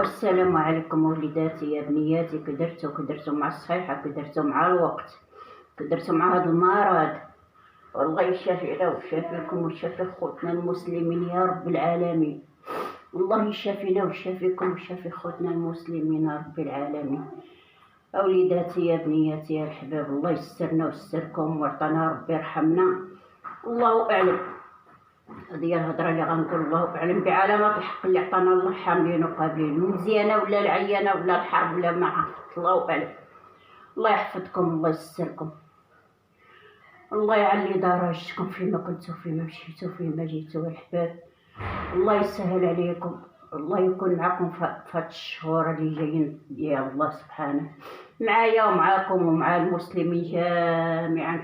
السلام عليكم وليداتي يا بنياتي. كدرتو مع الصحيحة، كدرتو مع الوقت، كدرتو مع هاد المرض. والله يشافينا ويشافيكم ويشافي خوتنا المسلمين يا رب العالمين. الله يشافينا ويشافيكم ويشافي خوتنا المسلمين يا رب العالمين. وليداتي يا بنياتي يا الحباب، الله يسترنا ويستركم ويعطينا ربي يرحمنا. الله اعلم. هذه الهضره اللي غنقول الله اعلم بعلامات الحق اللي عطانا الله، حاملين وقابلين، مزيانه ولا العيانه ولا الحرب ولا معها، الله اعلم. الله يحفظكم، الله يستركم، الله يعلي درجتكم فيما كنتو، فيما مشيتو، فيما جيتو الحباب. الله يسهل عليكم، الله يكون معكم في هاد الشهور اللي جايين يا الله سبحانه، معايا ومعاكم ومع المسلمين جميعا.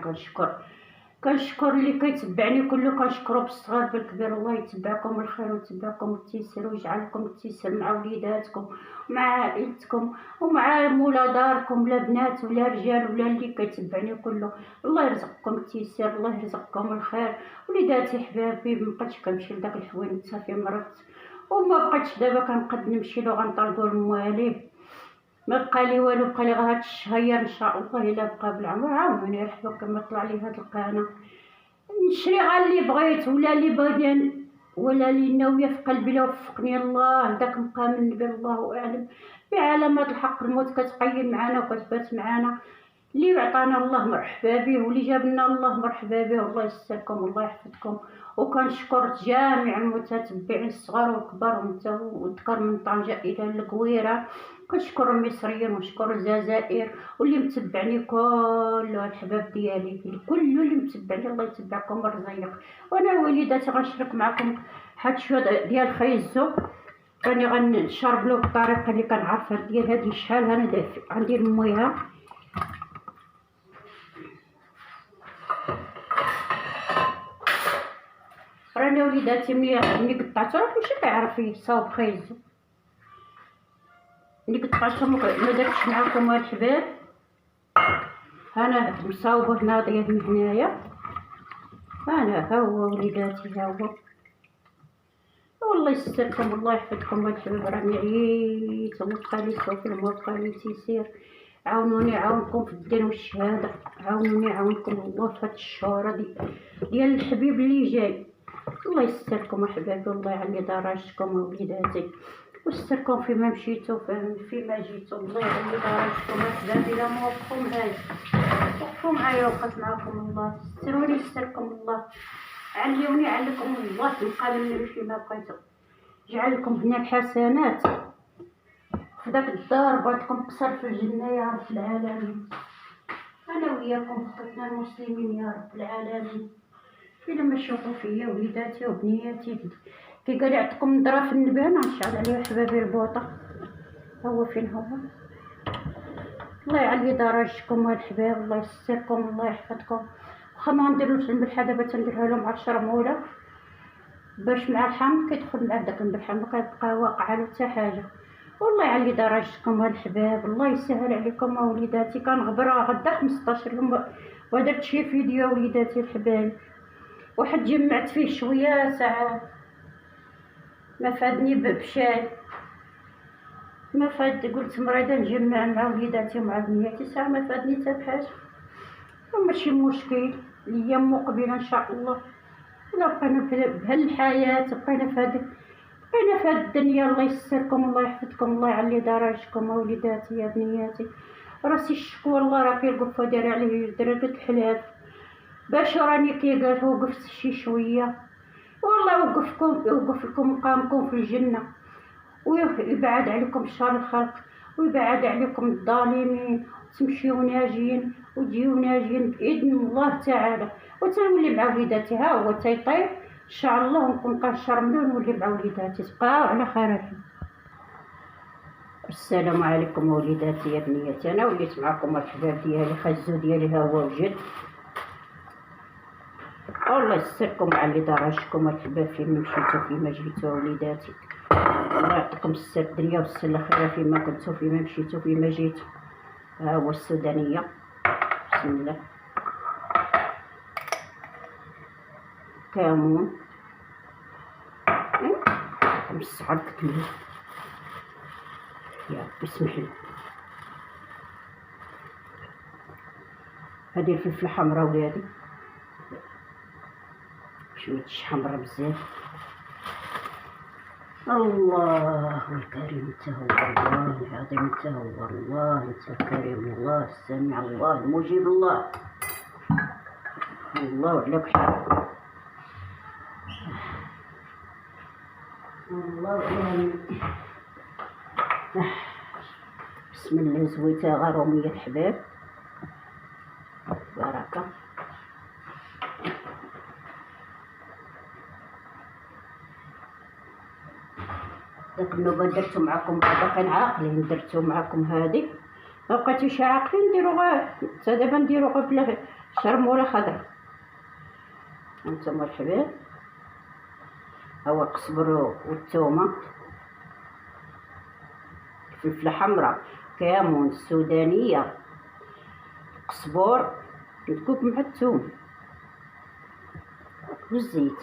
كنشكر اللي كيتبعني كله، كنشكرو بالصغار بالكبير. الله يتبعكم الخير ويتبعكم التيسير ويجعلكم التيسير مع وليداتكم ومع عائلتكم ومع مولا داركم، لا بنات ولا رجال ولا اللي كيتبعني كله. الله يرزقكم التيسير، الله يرزقكم الخير. وليداتي حبابي، مبقيتش كنمشي لداك الحوينت، صافي مرضت وما بقيتش دابا كنقد نمشي له، غنطلقوا المواليد، ما بقى لي والو، بقى لي غير هاد الشهير ان شاء الله الا بقى بالعمر. عاونوني يرحبوا كما طلع لي هاد القناه، نشري غير اللي بغيت ولا اللي باغي ولا اللي ناويه في قلبي، لا وفقني الله داك مقام النبي. الله اعلم بعلامات الحق. الموت كتقيم معنا وكتبات معنا، اللي عطانا الله مرحبا به واللي جاب لنا الله مرحبا به. الله يستركم، الله يحفظكم. وكنشكر جميع المتتبعين الصغار والكبار والذكر من طنجة الى القويره. كنشكر المصريين ونشكر الجزائر واللي متبعني كله، الحباب ديالي كل اللي متبعني، الله يتبعكم الرزيق. وانا وليداتي غنشارك معكم هاد شويه ديال خيزو، راني غنشرب له بالطريقه اللي كنعرفها ديال هادي. شحال انا دافي عندي المياه، رانا وليداتي ملي قطعتو، راه كلشي كيعرف يصاوب خيزو. ملي قطعتو ما درتش معاكم الحباب، انا مصاوبه هنا ديال من هنايا، انا ها هو وليداتي ها هو. والله يستركم، الله يحفظكم الحباب. راني عييت ومبقالي صوفي ومبقالي تيسير. عاونوني عاونكم في الدين والشهاده، عاونوني عاونكم الله في هاد الشهور ديال الحبيب اللي جاي. الله يستركم احبابي، والله يعلي درجتكم وليداتي ويستركم فيما مشيتو فيما جيتو. الله يعلي درجتكم احبابي. لا موفقكم هاي، وقفوا معايا وقف معاكم الله. استروني يستركم الله، عليوني عليكم الله يبقى لي فيما بقيتو. جعل لكم هنا الحسنات في داك الدار، بغيتكم قصر في الجنه يا رب العالمين. انا وياكم خوتنا المسلمين يا رب العالمين. إلا ما شوفوا فيا وليداتي وبنياتي كي قال يعطيكم نضره في النبي، انا نشعل عليه حبابي البوطه. هو فين هو؟ الله يعلي درجتكم الحباب، الله يستركم، الله يحفظكم. واخا ما نديروش الملحه دابا تنديرها لهم 10 موله باش مع الحمض كيدخل مع داك الملحه، ما كيبقى واقع له حتى حاجه. والله يعلي درجتكم الحباب، الله يسهل عليكم وليداتي. كنغبر غدا 15 يوم ودرت شي فيديو وليداتي الحباب، واحد جمعت فيه شويه ساعات، ما فادني بشاي، ما فاد. قلت مريضه نجمع مع وليداتي ومع بنياتي، ساعه ما فادني حتى بحاجه. وماشي مشكل، الايام مقبله ان شاء الله. ولا بقينا في بهالحياه، بقينا في هاد الدنيا. الله يسركم، الله يحفظكم، الله يعلي درجتكم وليداتي يا بنياتي. راسي الشكوى الله راه كيوقف داير عليه درجه الحلاف، باش راني كي قالت وقفت شي شويه. والله يوقف لكم مقامكم في الجنه، ويبعد عليكم شر الخلق، ويبعد عليكم الظالمين، تمشيو ناجين وتجيو ناجين باذن الله تعالى. وتنولي مع وليداتي ها هو تيطيب ان شاء الله، ونكون كنشرب ونولي مع وليداتي. تبقاو على خير. السلام عليكم وليداتي يا بنياتي. انا وليت معكم الحباب ديالي، خزو ديالي ها هو وجد. الله يسركم ويعلي درجتكم الحباب فيما مشيتو فيما جيتو وليداتي. الله يعطيكم السر الدنيا والسر الاخره فيما كنتو فيما مشيتو فيما جيتو. ها هو السودانيه، بسم الله. كمون مسعر كتلو يا ربي اسمح لي. هذه الفلفله حمراء ولادي، شويه حمراء بزاف. الله الكريم انت هو، الله العظيم انت هو، الله انت الكريم، الله السميع، الله المجيب، الله الله عليك حال، الله عليك. بسم الله زويتها غرومية الحباب، بركة. داك النوبة درتو معاكم هذا كان عاقلين، درتو معاكم هادي مبقيتوش عاقلين، نديرو غير حتى دابا نديرو غير بلا شرمولة خضرا. هانتوما الحباب، هو القزبر والثومة، الفلفلة حمراء، كامون، السودانية، قزبر مدكوك مع الثوم والزيت.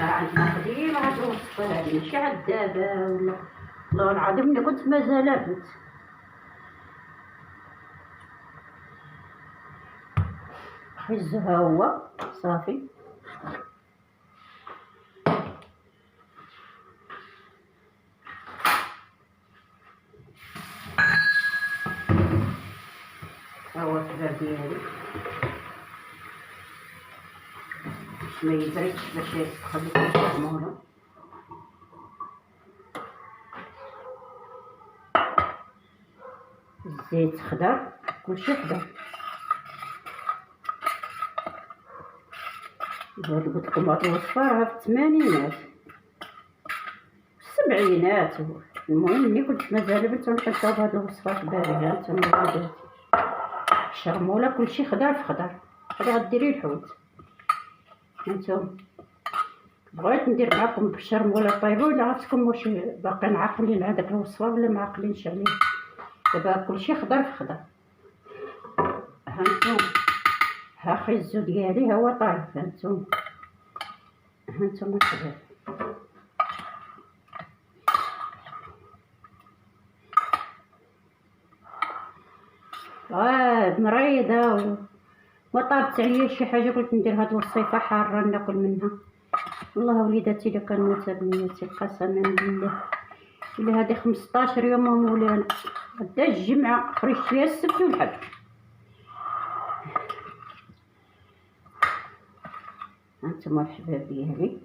عندنا قديمة هاد الوصفة هادي، ماشي عاد دابا ولا، والله العظيم ملي كنت مازال بنت. خزها هو صافي. ها هو الكباب ديالي، ما يزريتش باش يسخن الكمونة. الزيت خضر، كلشي خضر. هاد قلت لكم هاد الوصفة راها في الثمانينات السبعينات، المهم ملي كنت مازال بنت ونحطها بهاد الوصفات باهية. هانتوما ولاداتي، الشرمولة كلشي خضر في خضر، غادي غديري الحوت. هانتوما بغيت ندير معاكم بالشرمولة طيبة، ولا عرفتكم واش باقيين عاقلين على داك الوصفة ولا ما عاقلينش عليه. دابا كلشي خضر في خضر. هانتوما ها خيزو ديالي هو طايب. هانتوما هانتوما الحباب، مريضة وما طابت عليا شي حاجة، قلت ندير هاد الوصيفة حارة ناكل منها. والله وليداتي الا كنموت بنياتي قسما بالله، الا هادي 15 يوم مولانا، غدا الجمعة خرجت فيها السبت والحد. هانتوما الحباب ديالي،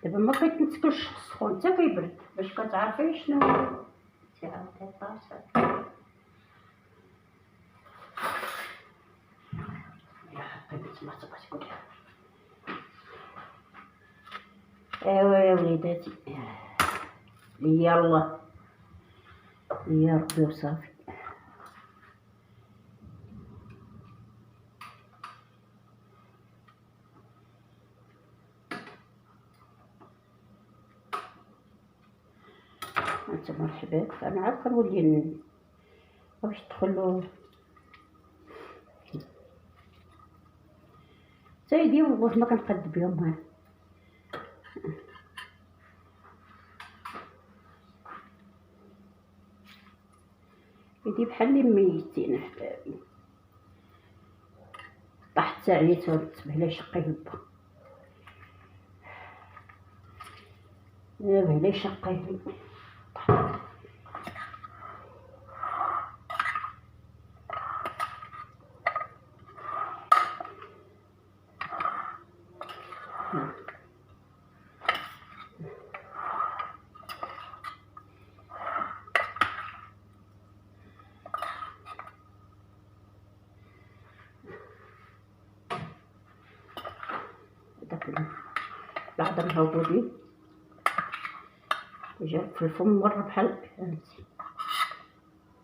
دابا ما كيتنسكلش السخون حتى كيبرد باش كتعرفي شنو تعاود الطاسة. يا حبيبتي ما تبغيش تقوليها. ايوا يا وليداتي، يلا يا ربي وصافي. هانتوما الحباب، انا عاد كنولي باش تدخلوا سيدي، والله ما كنقد بهم. ها يدي بحال اللي ميتين حبابي، طاحت ساعيت بلا شقي هبه، بلا شقي هبه. داك العظم هاودي جا في الفم مرة بحال فهمتي،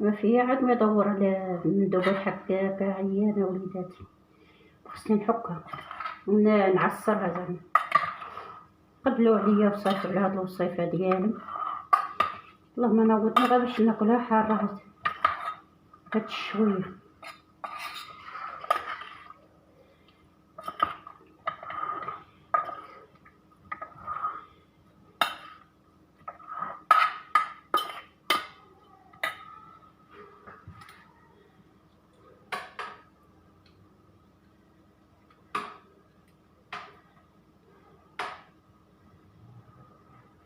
ما فيها عاد ما يدور على ندوب الحكاكة. عيانة وليداتي، خصني نحكها ونعصرها زعما. قبلوا عليا وصافي على هاد الوصيفة ديالي. اللهم نوضنا غير باش ناكلها حارة. هاد شويه.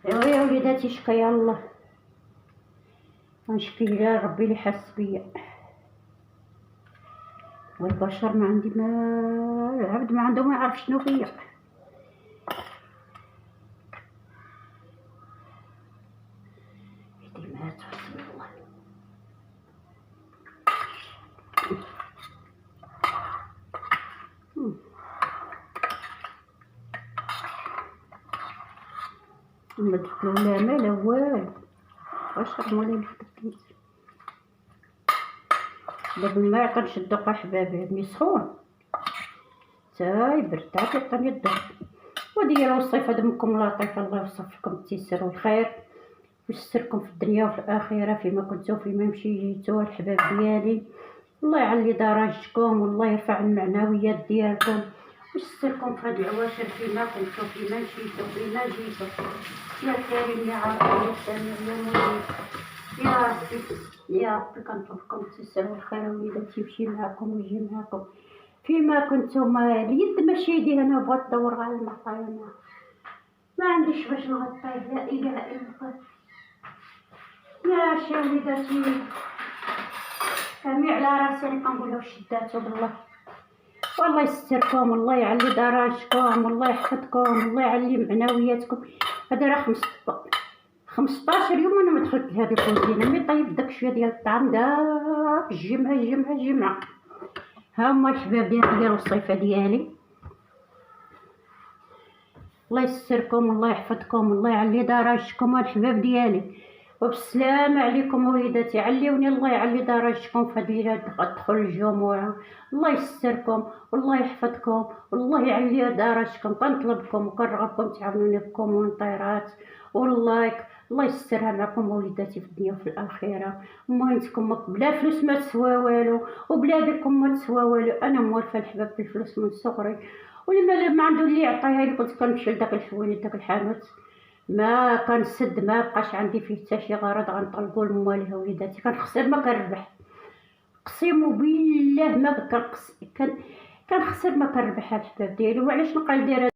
ايوا يا وليداتي شكا يلا غنشكي على ربي اللي حاس بيا. والبشر ما عندي، ما العبد ما عنده ما يعرف شنو فيا. يدي مات حسبي الله. ما دخلوا لا ما لا والو. واش مولاي الفتيت داك الماء كنشدو قا حبابي مي سخون تا يبرد عاد يعطيني الضغط. وديروا الصيف دمكم لطيف، الله يوصفكم التيسير والخير ويستركم في الدنيا وفي الآخرة فيما كنتو فيما مشيتو الحباب ديالي. الله يعلي درجتكم والله يرفع المعنويات ديالكم ويستركم في هاد العواشر فيما كنتو فيما مشيتو فيما جيتو. يا كريم يا عظيم يا سميع يا مجيب يا ربي يا ربي كنطلبكم التيسير والخير وليداتي يمشي معاكم ويجي معاكم فيما كنتم. اليد ماشي يدي انا بغات تدور على المعطية ما عنديش باش نغطيه. لا اله الا الله يا شي وليداتي كامي على راسي اللي كنقولو شداتو بالله. والله يستركم والله يعلي درجتكم والله يحفظكم والله يعلي معنوياتكم. هذا راه 15 يوم انا ما دخلت لهذه الكوزينه مي طيب داك شويه ديال الطعام داك الجمعه. ها هما الحباب ديال الصيفه ديالي. الله يستركم والله يحفظكم والله يعلي درجتكم الحباب ديالي. وبالسلامة عليكم وليداتي. عليوني الله يعلي درجتكم في هاد دخل الجمعة. الله يستركم والله يحفظكم والله يعلي درجتكم. كنطلبكم وكنرغبكم تعاونوني بالكومونطيرات واللايك. الله يسترها معكم وليداتي في الدنيا وفي الاخره. مهنتكم بلا فلوس ما تسوى والو وبلا بكم ما تسوى والو. انا موالفه الحباب بالفلوس من صغري واللي ما عنده اللي يعطيها لي كنت كنمشي لداك الحويني داك الحانوت ما كنسد ما بقاش عندي فيه حتى شي غرض غنطلقوا لمواليها وليداتي. كنخسر ما كنربح قسم بالله ما كنخسر ما كنربح الحباب ديالي. وعلاش نبقى ندير